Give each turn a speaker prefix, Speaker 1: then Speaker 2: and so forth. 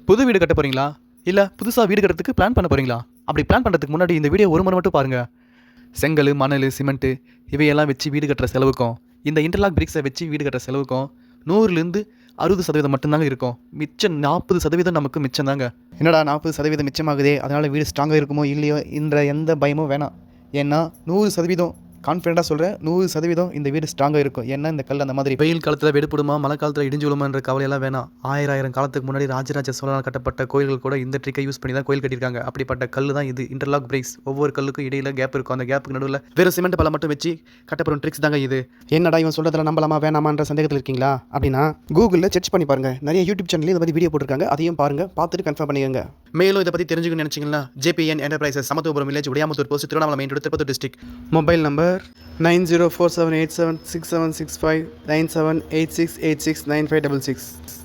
Speaker 1: புது வீடு கட்ட போகிறீங்களா? இல்லை புதுசாக வீடு கட்டுறதுக்கு பிளான் பண்ண போகிறீங்களா? அப்படி பிளான் பண்ணுறதுக்கு முன்னாடி இந்த வீடியோ ஒரு முறை மட்டும் பாருங்கள். செங்கல், மணல், சிமெண்ட்டு இவையெல்லாம் வச்சு வீடு கட்டுற செலவுக்கும் இந்த இன்டர்லாக் பிரிக்ஸை வச்சு வீடு கட்டுற செலவுக்கும் 100லேருந்து 60% மட்டும்தாங்க இருக்கும். மிச்சம் 40% நமக்கு மிச்சம் தாங்க.
Speaker 2: என்னடா 40% மிச்சமாகுதே, அதனால் வீடு ஸ்ட்ராங்காக இருக்குமோ இல்லையோ என்ற எந்த பயமும் வேணாம். ஏன்னா 100% கான்ஃபிடென்ட்டாக சொல்கிறேன், 100% இந்த வீடு ஸ்ட்ராங்காக இருக்கும். ஏன்னா இந்த கல் அந்த மாதிரி
Speaker 1: வெயில் காலத்தில் வெடிப்புடுமா, மழை காலத்தில் இடிஞ்சு விழுமான்ற கவலையெல்லாம் வேணாம். ஆயிரம் காலத்துக்கு முன்னாடி ராஜராஜ சோழனால் கட்டப்பட்ட கோயில்கள் கூட இந்த ட்ரிக்கை யூஸ் பண்ணி தான் கோயில் கட்டியிருக்காங்க. அப்படிப்பட்ட கல் தான் இது இன்டர்லாக் பிரிக்ஸ். ஒவ்வொரு கல்லுக்கும் இடையில கேப் இருக்கும். அந்த கேப்புக்கு நடுவில் வெறும் சிமெண்ட் பலம் மட்டும் வச்சு கட்டப்படும் ட்ரிக்ஸ் தாங்க இது.
Speaker 2: என்னடா இவன் சொல்கிறதுல நம்பலாமா வேணாமான்ற சந்தேகத்தில் இருக்கீங்களா? அப்படின்னா கூகுளில் சர்ச் பண்ணி பாருங்கள். நிறைய யூடியூப் சேனலில் இதை பற்றி வீடியோ போட்டிருக்காங்க. அதையும் பாருங்கள், பார்த்துட்டு கன்ஃபார்ம் பண்ணிக்கோங்க.
Speaker 1: மேலும் இதை பற்றி தெரிஞ்சுக்கணும்னு நினச்சிங்கன்னா JPN enterprises, Samathuvapuram village, Udayamuthur post, Tiruvannamalai main road, Tirupattur district.
Speaker 2: Mobile number 9047876765 9786869566.